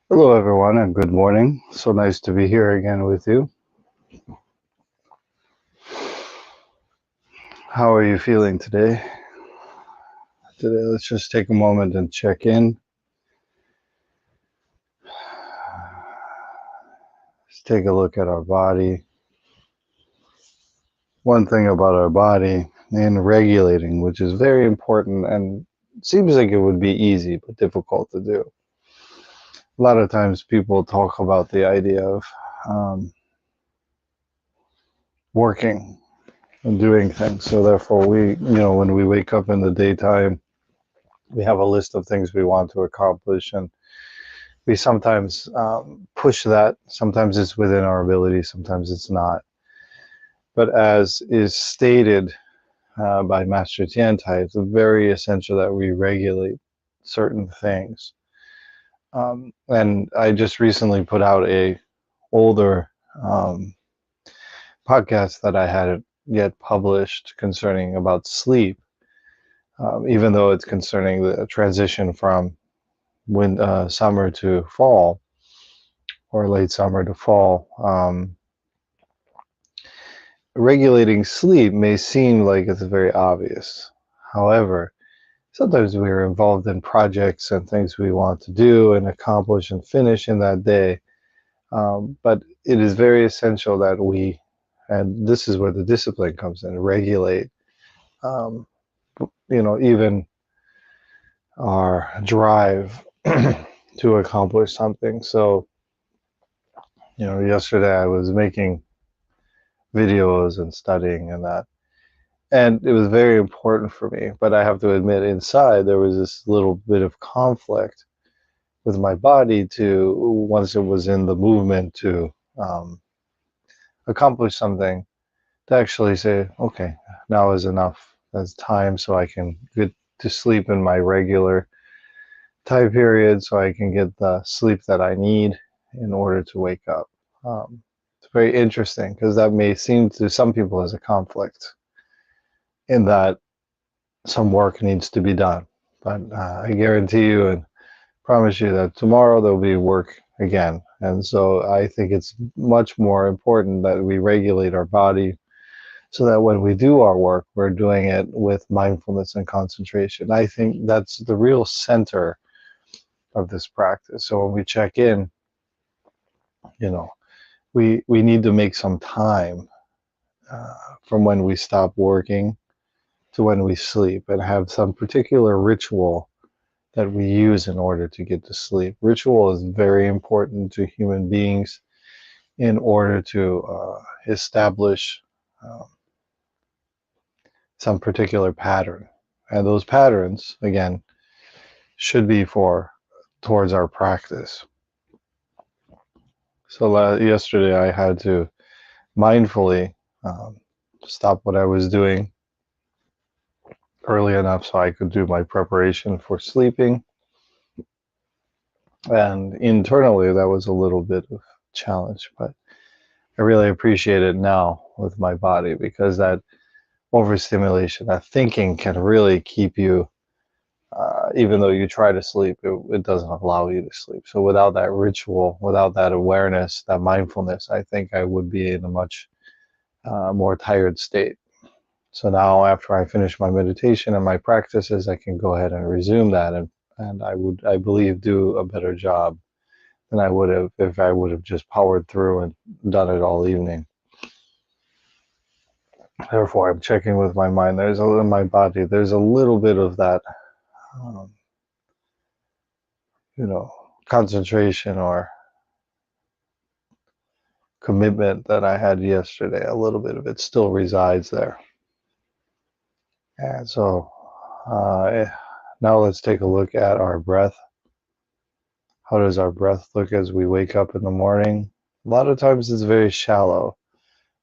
Hello, everyone, and good morning. So nice to be here again with you. How are you feeling today? Today, let's just take a moment and check in. Let's take a look at our body. One thing about our body and regulating, which is very important and seems like it would be easy but difficult to do. A lot of times people talk about the idea of um, working and doing things. So therefore, when we wake up in the daytime, we have a list of things we want to accomplish, and we sometimes push that. Sometimes it's within our ability, sometimes it's not. But as is stated by Master Tiantai, it's very essential that we regulate certain things. And I just recently put out a older um, podcast that I hadn't yet published concerning about sleep, even though it's concerning the transition from summer to fall or late summer to fall. Regulating sleep may seem like it's very obvious. However, sometimes we are involved in projects and things we want to do and accomplish and finish in that day. But it is very essential that and this is where the discipline comes in, regulate, um, even our drive to accomplish something. So, yesterday I was making videos and studying and that. And it was very important for me. But I have to admit, inside there was this little bit of conflict with my body once it was in the movement to um, accomplish something, to actually say, okay, now is enough. That's time so I can get to sleep in my regular time period so I can get the sleep that I need in order to wake up. It's very interesting because that may seem to some people as a conflict in that some work needs to be done. But I guarantee you and promise you that tomorrow there'll be work again. And so I think it's much more important that we regulate our body so that when we do our work, we're doing it with mindfulness and concentration. I think that's the real center of this practice. So when we check in, you know, we need to make some time from when we stop working to when we sleep and have some particular ritual that we use in order to get to sleep. Ritual is very important to human beings in order to establish um, some particular pattern. And those patterns, again, should be towards our practice. So yesterday I had to mindfully um, stop what I was doing early enough so I could do my preparation for sleeping. And internally, that was a little bit of challenge, but I really appreciate it now with my body because that overstimulation, that thinking can really keep you, even though you try to sleep, it doesn't allow you to sleep. So without that ritual, without that awareness, that mindfulness, I think I would be in a much more tired state. So now after I finish my meditation and my practices, I can go ahead and resume that and I believe, do a better job than I would have if I would have just powered through and done it all evening. Therefore, I'm checking with my mind. In my body. There's a little bit of that, um, you know, concentration or commitment that I had yesterday. A little bit of it still resides there. And so now let's take a look at our breath. How does our breath look as we wake up in the morning? A lot of times it's very shallow.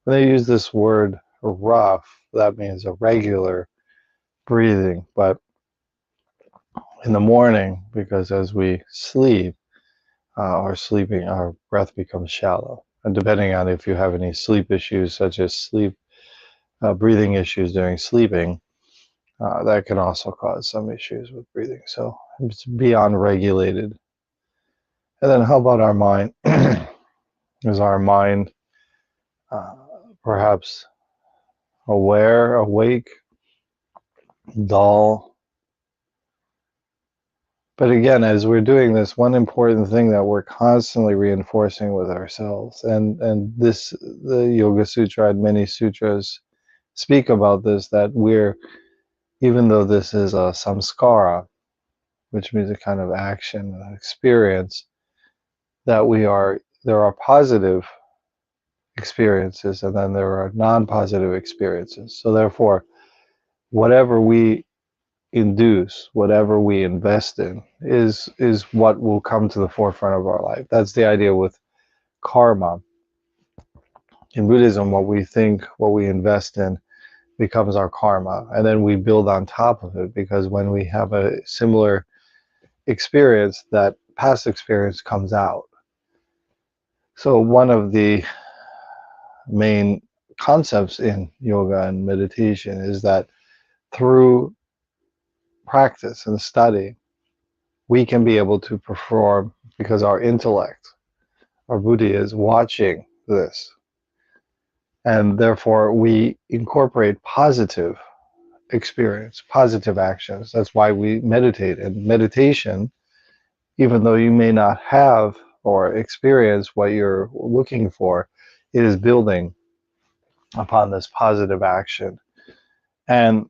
When they use this word rough, that means a regular breathing. But in the morning, because as we sleep or sleeping, our breath becomes shallow. And depending on if you have any sleep issues, such as breathing issues during sleeping, that can also cause some issues with breathing. So it's beyond regulated. And then how about our mind? Is our mind uh, perhaps aware, awake, dull? But again, as we're doing this, one important thing that we're constantly reinforcing with ourselves, and this, the Yoga Sutra and many sutras speak about this, that we're, even though this is a samskara, which means a kind of action, an experience, that we are, there are positive experiences and then there are non-positive experiences. So therefore, whatever we induce, whatever we invest in, is what will come to the forefront of our life. That's the idea with karma. In Buddhism, what we think, what we invest in, becomes our karma, and then we build on top of it, because when we have a similar experience, that past experience comes out. So one of the main concepts in yoga and meditation is that through practice and study, we can be able to perform, because our intellect, our buddhi, is watching this. And therefore, we incorporate positive experience, positive actions. That's why we meditate. And meditation, even though you may not have or experience what you're looking for, it is building upon this positive action. And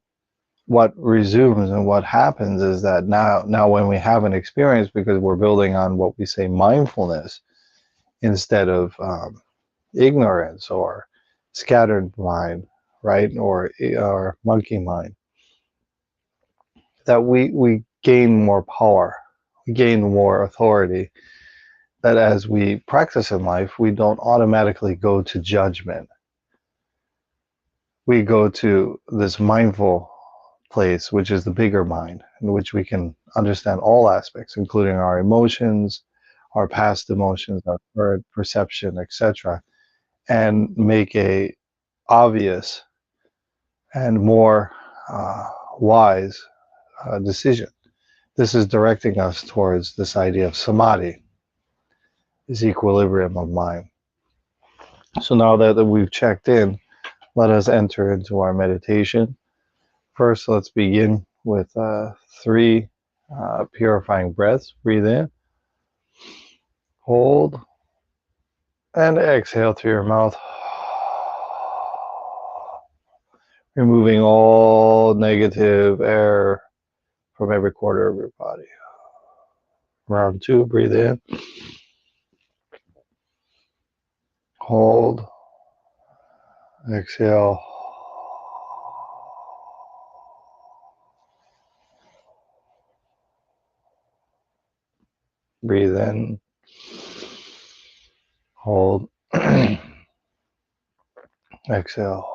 what resumes and what happens is that now when we have an experience, because we're building on what we say mindfulness instead of ignorance or scattered mind, right, or monkey mind, that we gain more power, we gain more authority, that as we practice in life, we don't automatically go to judgment. We go to this mindful place, which is the bigger mind, in which we can understand all aspects, including our emotions, our past emotions, our current perception, etc., and make a obvious and more wise decision. This is directing us towards this idea of samadhi, this equilibrium of mind. So now that we've checked in, let us enter into our meditation. First, let's begin with three purifying breaths. Breathe in, hold, and exhale through your mouth, removing all negative air from every quarter of your body. Round two, breathe in, hold, exhale, breathe in, hold, exhale.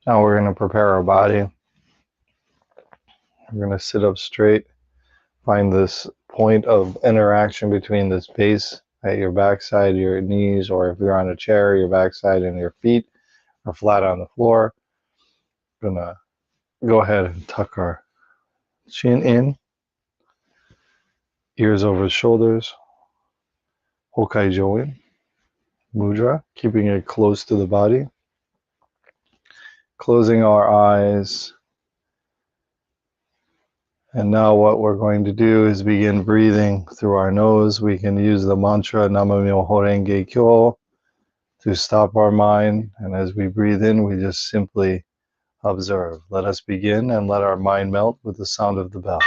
Now we're going to prepare our body. We're going to sit up straight. Find this point of interaction between this base at your backside, your knees, or if you're on a chair, your backside and your feet are flat on the floor. We're going to go ahead and tuck our chin in, ears over the shoulders, Hokai Join, Mudra, keeping it close to the body. Closing our eyes. And now what we're going to do is begin breathing through our nose. We can use the mantra Namamyo Horenge Kyo to stop our mind. And as we breathe in, we just simply observe. Let us begin and let our mind melt with the sound of the bell.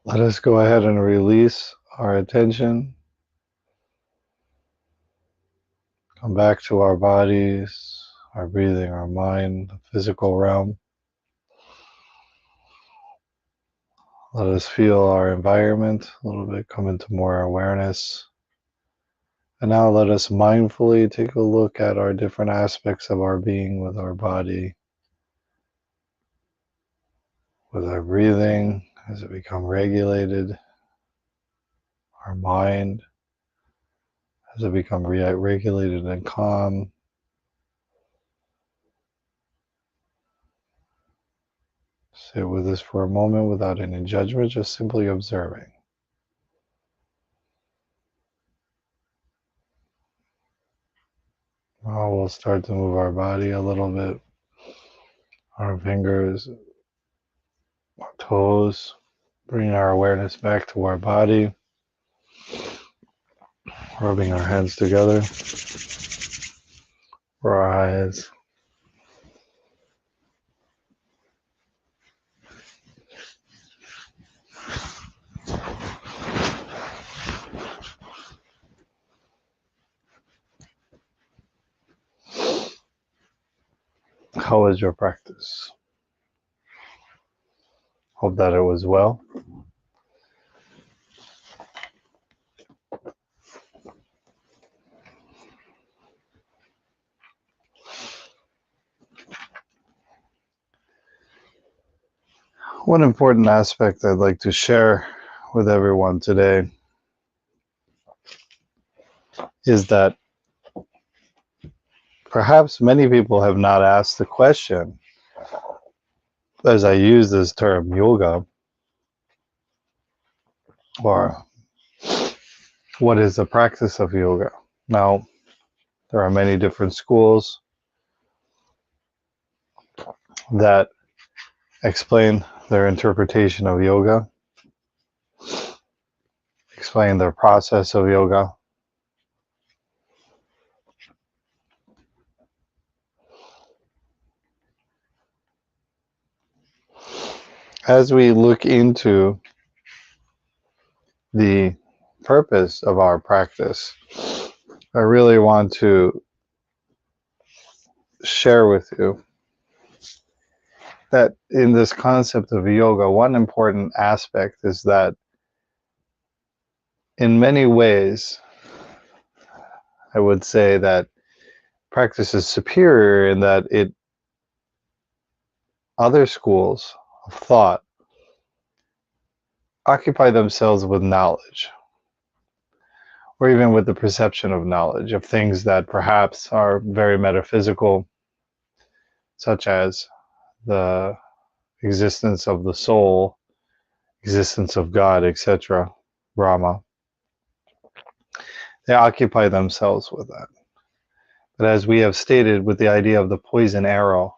Let us go ahead and release our attention. Come back to our bodies, our breathing, our mind, the physical realm. Let us feel our environment a little bit, come into more awareness. And now let us mindfully take a look at our different aspects of our being with our body, with our breathing as it becomes regulated, our mind as it becomes regulated and calm. Sit with this for a moment without any judgment, just simply observing. Now we'll start to move our body a little bit, our fingers, our toes, bringing our awareness back to our body, rubbing our hands together for our eyes. How was your practice? Hope that it was well. One important aspect I'd like to share with everyone today is that perhaps many people have not asked the question, as I use this term, yoga, or what is the practice of yoga? Now, there are many different schools that explain their interpretation of yoga, explain their process of yoga. As we look into the purpose of our practice, I really want to share with you that in this concept of yoga, one important aspect is that in many ways, I would say that practice is superior in that other schools of thought occupy themselves with knowledge, or even with the perception of knowledge of things that perhaps are very metaphysical, such as the existence of the soul, existence of God, etc., Brahma. They occupy themselves with that. But as we have stated with the idea of the poison arrow,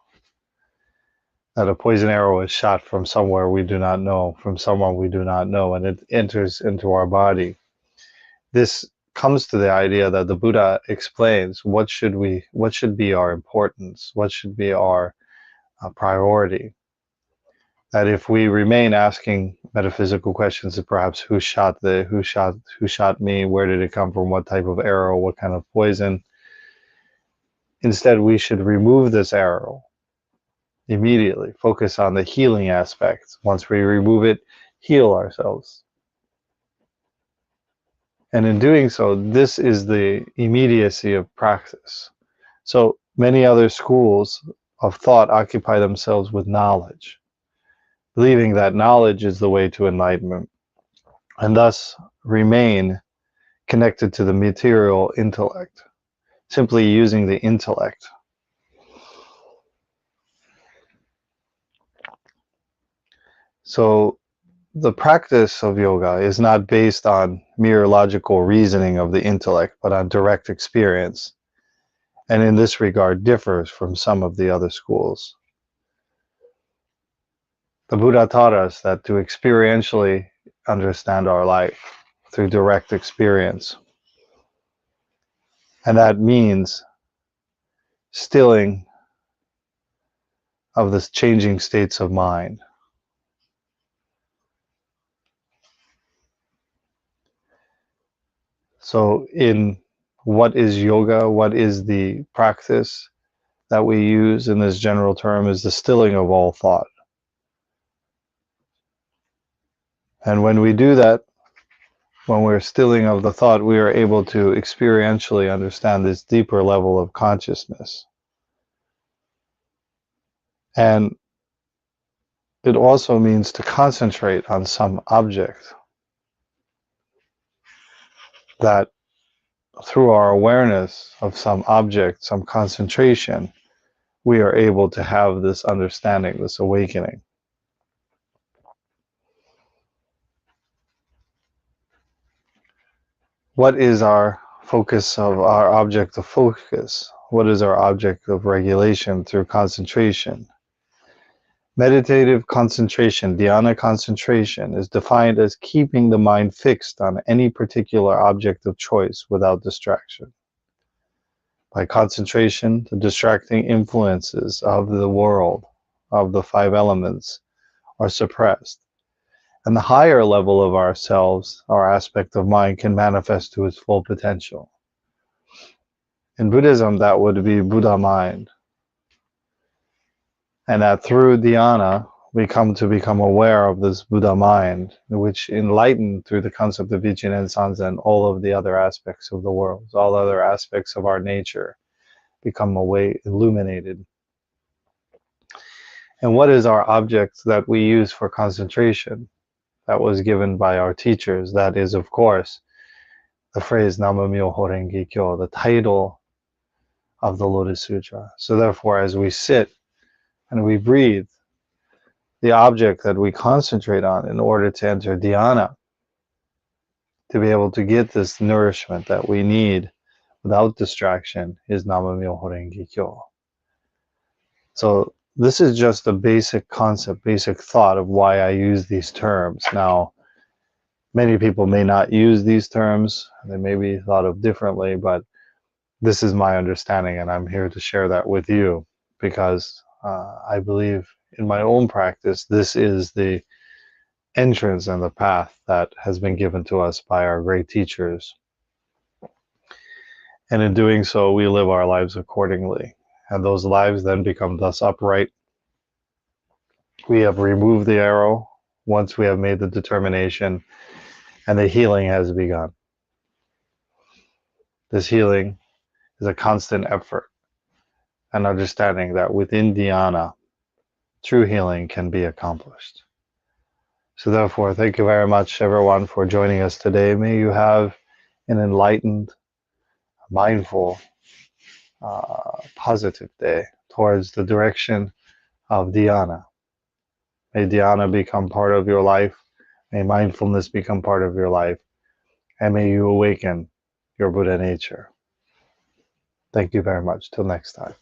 that a poison arrow is shot from somewhere we do not know, from someone we do not know, and it enters into our body. This comes to the idea that the Buddha explains what should be our importance, what should be our priority. That if we remain asking metaphysical questions of perhaps who shot me, where did it come from, what type of arrow, what kind of poison, instead we should remove this arrow immediately, focus on the healing aspects. Once we remove it, heal ourselves. And in doing so, this is the immediacy of practice. So many other schools of thought occupy themselves with knowledge, believing that knowledge is the way to enlightenment, and thus remain connected to the material intellect, simply using the intellect. So the practice of yoga is not based on mere logical reasoning of the intellect, but on direct experience, and in this regard differs from some of the other schools. The Buddha taught us that to experientially understand our life through direct experience, and that means stilling of the changing states of mind. So in what is yoga, what is the practice that we use in this general term is the stilling of all thought. And when we do that, when we're stilling of the thought, we are able to experientially understand this deeper level of consciousness. And it also means to concentrate on some object that through our awareness of some object, some concentration, we are able to have this understanding, this awakening. What is our focus of our object of focus? What is our object of regulation through concentration? Meditative concentration, dhyana concentration, is defined as keeping the mind fixed on any particular object of choice without distraction. By concentration, the distracting influences of the world, of the five elements, are suppressed, and the higher level of ourselves, our aspect of mind, can manifest to its full potential. In Buddhism, that would be Buddha mind. And that through dhyana, we come to become aware of this Buddha mind, which enlightened through the concept of Ichinen and Sanzen all of the other aspects of the world, all other aspects of our nature become illuminated. And what is our object that we use for concentration? That was given by our teachers. That is, of course, the phrase Nama-myoho Renge Kyo, the title of the Lotus Sutra. So therefore, as we sit and we breathe, the object that we concentrate on in order to enter dhyana, to be able to get this nourishment that we need without distraction, is Nama-myoho Renge Kyo. So this is just a basic concept, basic thought of why I use these terms. Now, many people may not use these terms. They may be thought of differently, but this is my understanding, and I'm here to share that with you because I believe in my own practice, this is the entrance and the path that has been given to us by our great teachers. And in doing so, we live our lives accordingly. And those lives then become thus upright. We have removed the arrow once we have made the determination, and the healing has begun. This healing is a constant effort and understanding that within dhyana, true healing can be accomplished. So therefore, thank you very much, everyone, for joining us today. May you have an enlightened, mindful, positive day towards the direction of dhyana. May dhyana become part of your life. May mindfulness become part of your life. And may you awaken your Buddha nature. Thank you very much. Till next time.